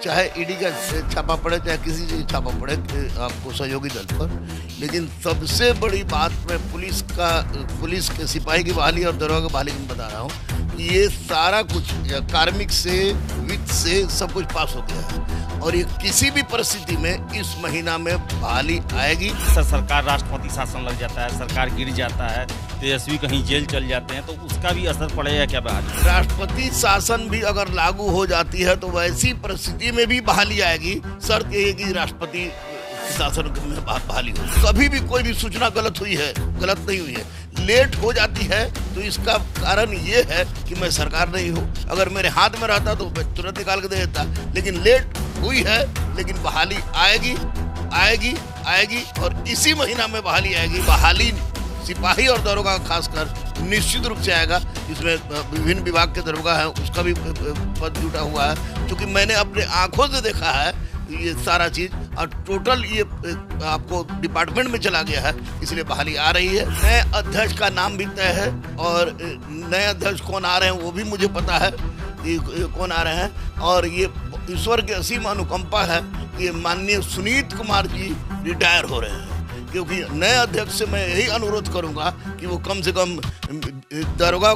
चाहे ईडी का छापा पड़े, चाहे किसी से छापा पड़े आपको सहयोगी दल पर, लेकिन सबसे बड़ी बात मैं पुलिस के सिपाही की बहाली और दरोगा की बहाली की बता रहा हूँ कि ये सारा कुछ कार्मिक से, वित्त से सब कुछ पास हो गया है और ये किसी भी परिस्थिति में इस महीना में बहाली आएगी। सरकार राष्ट्रपति शासन लग जाता है, सरकार गिर जाता है, तेजस्वी कहीं जेल चल जाते हैं, तो उसका भी असर पड़ेगा क्या बहाली? राष्ट्रपति शासन भी अगर लागू हो जाती है तो वैसी परिस्थिति में भी बहाली आएगी। शर्त यह है कि राष्ट्रपति शासन में बहाली हो। कभी भी कोई भी सूचना गलत हुई है, गलत नहीं हुई है, लेट हो जाती है तो इसका कारण ये है कि मैं सरकार नहीं हूँ। अगर मेरे हाथ में रहता तो मैं तुरंत निकाल के दे देता, लेकिन लेट हुई है, लेकिन बहाली आएगी आएगी आएगी और इसी महीना में बहाली आएगी। बहाली सिपाही और दरोगा खासकर निश्चित रूप से आएगा। इसमें विभिन्न विभाग के दरोगा हैं, उसका भी पद जुटा हुआ है, क्योंकि मैंने अपने आंखों से देखा है ये सारा चीज और टोटल ये आपको डिपार्टमेंट में चला गया है, इसलिए बहाली आ रही है। नए अध्यक्ष का नाम भी तय है और नए अध्यक्ष कौन आ रहे हैं वो भी मुझे पता है कि कौन आ रहे हैं और ये ईश्वर की असीम अनुकंपा है कि माननीय सुनीत कुमार जी रिटायर हो रहे हैं। क्योंकि नए अध्यक्ष से मैं यही अनुरोध करूंगा कि वो कम से कम दरोगा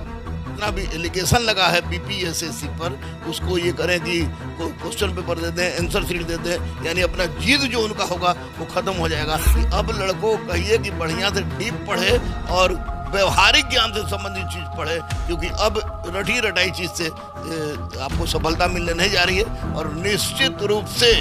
जितना भी एलिगेशन लगा है बीपीएसएससी पर, उसको ये करें कि क्वेश्चन पेपर दे दें, आंसर शीट दे दें, यानी अपना जिद जो उनका होगा वो खत्म हो जाएगा। कि अब लड़कों को कहिए कि बढ़िया से डीप पढ़े और व्यवहारिक ज्ञान से संबंधित चीज पढ़े, क्योंकि अब रटी रटाई चीज से आपको सफलता मिलने नहीं जा रही है। और निश्चित रूप से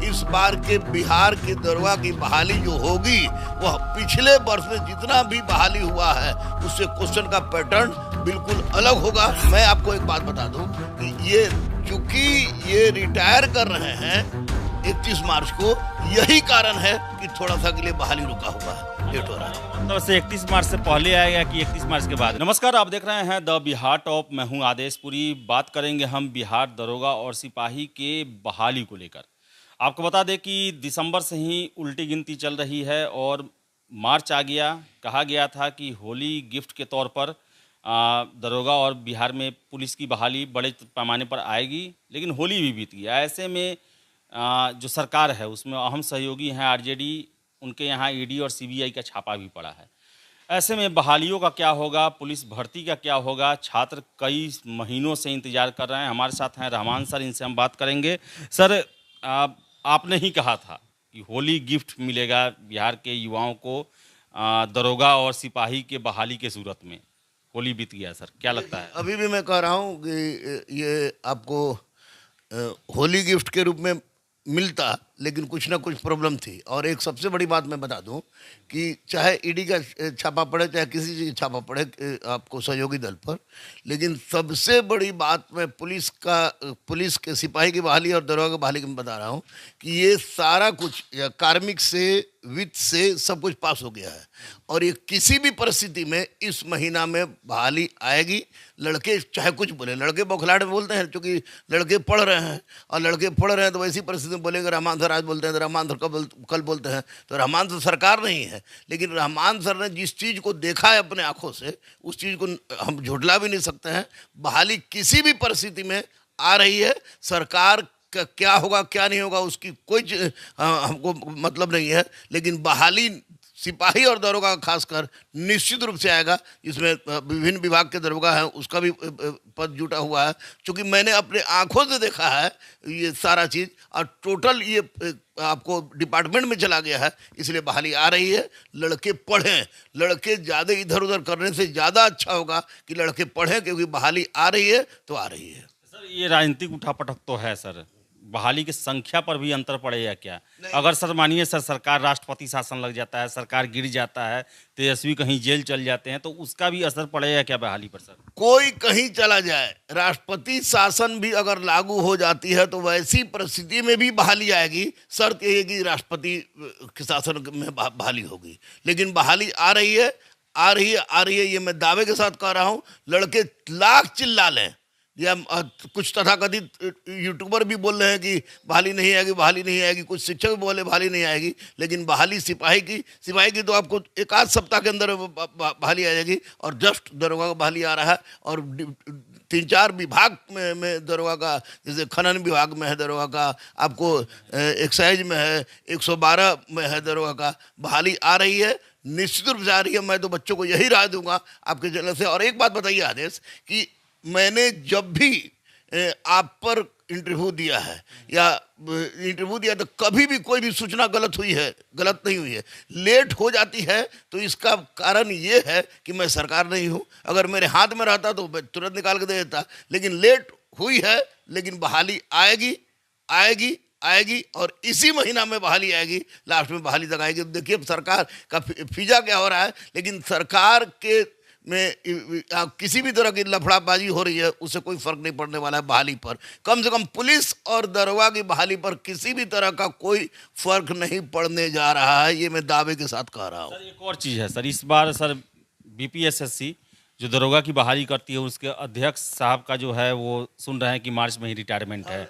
इस बार के बिहार के दरोगा की बहाली जो होगी वह पिछले वर्ष में जितना भी बहाली हुआ है उससे क्वेश्चन का पैटर्न बिल्कुल अलग होगा। मैं आपको एक बात बता दूं कि ये चूंकि ये रिटायर कर रहे हैं 31 मार्च को, यही कारण है कि थोड़ा सा के लिए बहाली रुका हुआ है, लेट हो रहा है। तो वैसे 31 मार्च से पहले आएगा कि 31 मार्च के बाद? नमस्कार, आप देख रहे हैं द बिहार टॉप। मैं हूं आदेशपुरी। बात करेंगे हम बिहार दरोगा और सिपाही के बहाली को लेकर। आपको बता दें कि दिसंबर से ही उल्टी गिनती चल रही है और मार्च आ गया। कहा गया था कि होली गिफ्ट के तौर पर दरोगा और बिहार में पुलिस की बहाली बड़े पैमाने पर आएगी, लेकिन होली भी बीत गया। ऐसे में जो सरकार है उसमें अहम सहयोगी हैं आरजेडी, उनके यहाँ ईडी और सीबीआई का छापा भी पड़ा है। ऐसे में बहालियों का क्या होगा, पुलिस भर्ती का क्या होगा? छात्र कई महीनों से इंतजार कर रहे हैं। हमारे साथ हैं रहमान सर, इनसे हम बात करेंगे। सर, आपने ही कहा था कि होली गिफ्ट मिलेगा बिहार के युवाओं को दरोगा और सिपाही के बहाली के सूरत में। होली बीत गया सर, क्या लगता है? अभी भी मैं कह रहा हूँ कि ये आपको होली गिफ्ट के रूप में मिलता, लेकिन कुछ ना कुछ प्रॉब्लम थी। और एक सबसे बड़ी बात मैं बता दूं कि चाहे ईडी का छापा पड़े, चाहे किसी से छापा पड़े आपको सहयोगी दल पर, लेकिन सबसे बड़ी बात मैं पुलिस के सिपाही की बहाली और दरोगा की बहाली की बता रहा हूँ कि ये सारा कुछ कार्मिक से, वित्त से सब कुछ पास हो गया है और ये किसी भी परिस्थिति में इस महीना में बहाली आएगी। लड़के चाहे कुछ बोले, लड़के बौखलाहट में बोलते हैं क्योंकि लड़के पढ़ रहे हैं और लड़के पढ़ रहे हैं तो वैसी परिस्थिति में बोलेंगे रहमान सर आज बोलते हैं तो रहमान सर कल बोलते हैं, तो रहमान सर सरकार नहीं है, लेकिन रहमान सर ने जिस चीज़ को देखा है अपने आंखों से उस चीज़ को हम झुठला भी नहीं सकते हैं। बहाली किसी भी परिस्थिति में आ रही है। सरकार क्या होगा क्या नहीं होगा उसकी कोई हमको मतलब नहीं है, लेकिन बहाली सिपाही और दरोगा खासकर निश्चित रूप से आएगा। इसमें विभिन्न विभाग के दरोगा हैं, उसका भी पद जुटा हुआ है, क्योंकि मैंने अपने आंखों से देखा है ये सारा चीज और टोटल ये आपको डिपार्टमेंट में चला गया है, इसलिए बहाली आ रही है। लड़के पढ़ें, लड़के ज़्यादा इधर उधर करने से ज़्यादा अच्छा होगा कि लड़के पढ़ें, क्योंकि बहाली आ रही है तो आ रही है। सर, ये राजनीतिक उठापटक तो है सर, बहाली की संख्या पर भी अंतर पड़ेगा क्या? अगर सर मानिए सर सरकार राष्ट्रपति शासन लग जाता है, सरकार गिर जाता है, तेजस्वी कहीं जेल चल जाते हैं, तो उसका भी असर पड़ेगा क्या बहाली पर सर? कोई कहीं चला जाए, राष्ट्रपति शासन भी अगर लागू हो जाती है तो वैसी परिस्थिति में भी बहाली आएगी। शर्त यह है कि राष्ट्रपति के शासन में बहाली होगी, लेकिन बहाली आ रही है आ रही है आ रही है, ये मैं दावे के साथ कह रहा हूँ। लड़के लाख चिल्ला लें, या कुछ तथाकथित यूट्यूबर भी बोल रहे हैं कि बहाली नहीं आएगी, बहाली नहीं आएगी, कुछ शिक्षक भी बोले बहाली नहीं आएगी, लेकिन बहाली सिपाही की तो आपको एक आध सप्ताह के अंदर बहाली आ जाएगी। और जस्ट दरोगा का बहाली आ रहा है और 3-4 विभाग में दरोगा का, जैसे खनन विभाग में है दरोगा का, आपको एक्साइज में है, 112 में है दरोगा का, बहाली आ रही है, निश्चित रूप से आ रही है। मैं तो बच्चों को यही राय दूंगा आपके चैनल से। और एक बात बताइए आदेश, कि मैंने जब भी आप पर इंटरव्यू दिया है या इंटरव्यू दिया तो कभी भी कोई भी सूचना गलत हुई है, गलत नहीं हुई है। लेट हो जाती है तो इसका कारण ये है कि मैं सरकार नहीं हूँ। अगर मेरे हाथ में रहता तो मैं तुरंत निकाल के दे देता, लेकिन लेट हुई है। लेकिन बहाली आएगी, आएगी, आएगी, और इसी महीना में बहाली आएगी, लास्ट में बहाली तक आएगी। देखिए सरकार का फिजा क्या हो रहा है, लेकिन सरकार के में किसी भी तरह की लफड़ाबाजी हो रही है उससे कोई फर्क नहीं पड़ने वाला है बहाली पर। कम से कम पुलिस और दरोगा की बहाली पर किसी भी तरह का कोई फर्क नहीं पड़ने जा रहा है, ये मैं दावे के साथ कह रहा हूँ। सर एक और चीज़ है सर, इस बार सर बीपीएसएससी जो दरोगा की बहाली करती है उसके अध्यक्ष साहब का जो है वो सुन रहे हैं कि मार्च में ही रिटायरमेंट है,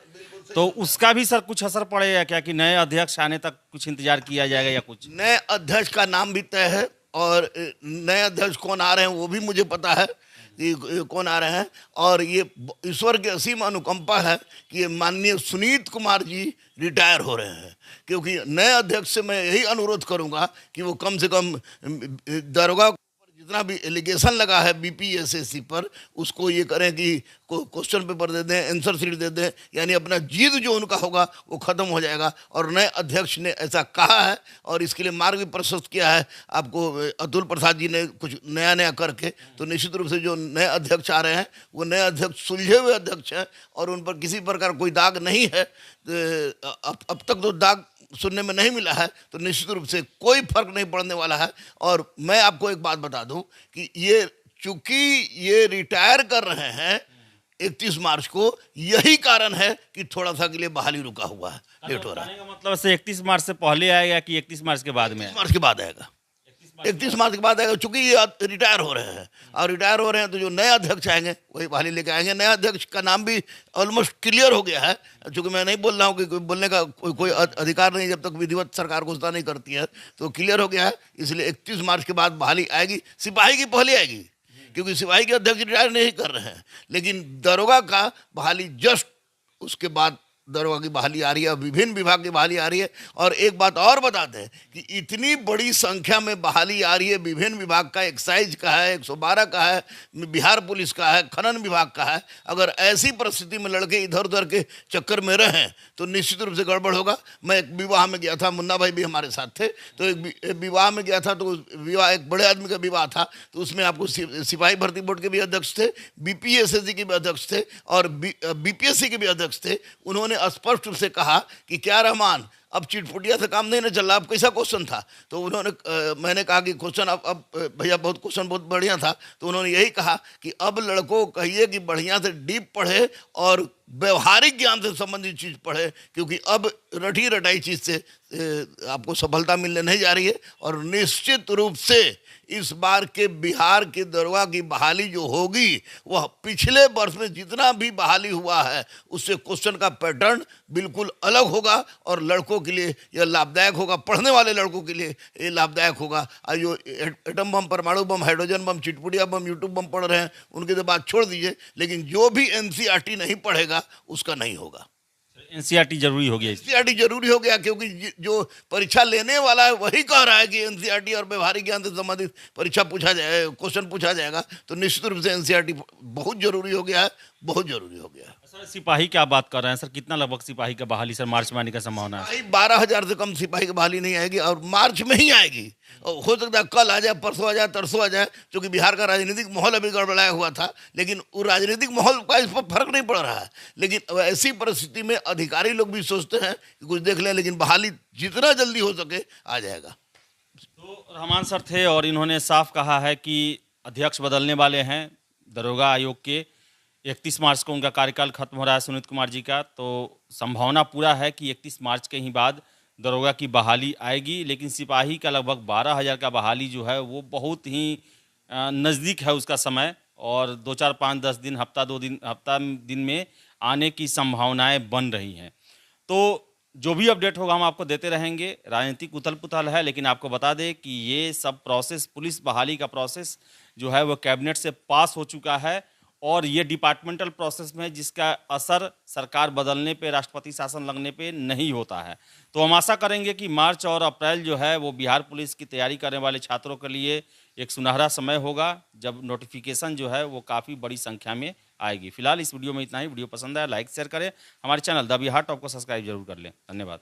तो उसका भी सर कुछ असर पड़ेगा क्या, कि नए अध्यक्ष आने तक कुछ इंतजार किया जाएगा या कुछ? नए अध्यक्ष का नाम भी तय है और नए अध्यक्ष कौन आ रहे हैं वो भी मुझे पता है कि कौन आ रहे हैं। और ये ईश्वर की असीम अनुकंपा है कि ये माननीय सुनीत कुमार जी रिटायर हो रहे हैं। क्योंकि नए अध्यक्ष से मैं यही अनुरोध करूंगा कि वो कम से कम दरोगा जितना भी एलिगेशन लगा है बीपीएसएससी पर, उसको ये करें कि क्वेश्चन पेपर दे दें, आंसर शीट दे दें, यानी अपना जीत जो उनका होगा वो खत्म हो जाएगा। और नए अध्यक्ष ने ऐसा कहा है और इसके लिए मार्ग भी प्रशस्त किया है आपको अतुल प्रसाद जी ने कुछ नया नया करके। तो निश्चित रूप से जो नए अध्यक्ष आ रहे हैं वो नए अध्यक्ष सुलझे हुए अध्यक्ष हैं और उन पर किसी प्रकार कोई दाग नहीं है। अब तक तो दाग सुनने में नहीं मिला है, तो निश्चित रूप से कोई फर्क नहीं पड़ने वाला है। और मैं आपको एक बात बता दूं कि ये चूंकि ये रिटायर कर रहे हैं 31 मार्च को, यही कारण है कि थोड़ा सा के लिए बहाली रुका हुआ है, लेट हो रहा है। मतलब से 31 मार्च से पहले आएगा कि 31 मार्च के बाद में? 31 मार्च के बाद आएगा, 31 मार्च के बाद आएगा। चूंकि ये रिटायर हो रहे हैं और रिटायर हो रहे हैं तो जो नए अध्यक्ष आएंगे वही बहाली लेके आएंगे। नए अध्यक्ष का नाम भी ऑलमोस्ट क्लियर हो गया है। चूंकि मैं नहीं बोल रहा हूँ कि कोई बोलने का कोई अधिकार नहीं, जब तक विधिवत सरकार घोषणा नहीं करती है, तो क्लियर हो गया है। इसलिए 31 मार्च के बाद बहाली आएगी। सिपाही की पहले आएगी क्योंकि सिपाही के अध्यक्ष रिटायर नहीं कर रहे हैं, लेकिन दरोगा का बहाली जस्ट उसके बाद दरोगा की बहाली आ रही है, विभिन्न विभाग की बहाली आ रही है। और एक बात और बता दें कि इतनी बड़ी संख्या में बहाली आ रही है विभिन्न विभाग का, एक्साइज का है, 112 का है, बिहार पुलिस का है, खनन विभाग का है। अगर ऐसी परिस्थिति में लड़के इधर उधर के चक्कर में रहें तो निश्चित रूप से गड़बड़ होगा। मैं एक विवाह में गया था, मुन्ना भाई भी हमारे साथ थे, तो एक विवाह में गया था, तो विवाह एक बड़े आदमी का विवाह था, तो उसमें आपको सिपाही भर्ती बोर्ड के भी अध्यक्ष थे, बीपीएसएससी के भी अध्यक्ष थे और बीपीएससी के भी अध्यक्ष थे। उन्होंने स्पष्ट रूप से कहा कि क्या रहमान अब चिटपुटिया से काम नहीं ना चल रहा, अब कैसा क्वेश्चन था? तो उन्होंने मैंने कहा कि क्वेश्चन अब भैया बहुत क्वेश्चन बहुत बढ़िया था। तो उन्होंने यही कहा कि अब लड़कों को कहिए कि बढ़िया से डीप पढ़े और व्यवहारिक ज्ञान से संबंधित चीज़ पढ़े, क्योंकि अब रटी रटाई चीज़ से आपको सफलता मिलने नहीं जा रही है। और निश्चित रूप से इस बार के बिहार के दरोगा की बहाली जो होगी वह पिछले वर्ष में जितना भी बहाली हुआ है उससे क्वेश्चन का पैटर्न बिल्कुल अलग होगा और लड़कों के लिए यह लाभदायक होगा, पढ़ने वाले लड़कों के लिए ये लाभदायक होगा। और जो एटम बम, परमाणु बम, हाइड्रोजन बम, चिटपुटिया बम, यूट्यूब बम पढ़ रहे हैं उनकी तो बात छोड़ दीजिए, लेकिन जो भी एनसीईआरटी नहीं पढ़ेगा उसका नहीं होगा। एनसीईआरटी जरूरी हो गया, एनसीईआरटी जरूरी हो गया क्योंकि जो परीक्षा लेने वाला है वही कह रहा है कि एनसीईआरटी और व्यवहारिक ज्ञान से संबंधित परीक्षा पूछा जाए, क्वेश्चन पूछा जाएगा। तो निश्चित रूप से एनसीईआरटी बहुत जरूरी हो गया है, बहुत जरूरी हो गया है। सर सिपाही क्या बात कर रहे हैं सर, कितना लगभग सिपाही का बहाली सर मार्च में आने का संभावना है? 12,000 से कम सिपाही की बहाली नहीं आएगी और मार्च में ही आएगी। हो सकता है कल आ जाए, परसों आ जाए, तरसों आ जाए, क्योंकि बिहार का राजनीतिक माहौल अभी गड़बड़ाया हुआ था, लेकिन वो राजनीतिक माहौल का इस पर फर्क नहीं पड़ रहा है। लेकिन ऐसी परिस्थिति में अधिकारी लोग भी सोचते हैं कि कुछ देख लें, लेकिन बहाली जितना जल्दी हो सके आ जाएगा। तो रहमान सर थे और इन्होंने साफ कहा है कि अध्यक्ष बदलने वाले हैं दरोगा आयोग के। 31 मार्च को उनका कार्यकाल खत्म हो रहा है सुनीत कुमार जी का, तो संभावना पूरा है कि 31 मार्च के ही बाद दरोगा की बहाली आएगी। लेकिन सिपाही का लगभग 12,000 का बहाली जो है वो बहुत ही नज़दीक है उसका समय, और 2, 4, 5, 10 दिन, हफ्ता दिन में आने की संभावनाएं बन रही हैं। तो जो भी अपडेट होगा हम आपको देते रहेंगे। राजनीतिक उथल पुथल है, लेकिन आपको बता दें कि ये सब प्रोसेस, पुलिस बहाली का प्रोसेस जो है वो कैबिनेट से पास हो चुका है और ये डिपार्टमेंटल प्रोसेस में है, जिसका असर सरकार बदलने पे, राष्ट्रपति शासन लगने पे नहीं होता है। तो हम आशा करेंगे कि मार्च और अप्रैल जो है वो बिहार पुलिस की तैयारी करने वाले छात्रों के लिए एक सुनहरा समय होगा, जब नोटिफिकेशन जो है वो काफ़ी बड़ी संख्या में आएगी। फिलहाल इस वीडियो में इतना ही। वीडियो पसंद आया लाइक शेयर करें, हमारे चैनल द बिहार टॉप को सब्सक्राइब जरूर कर लें। धन्यवाद।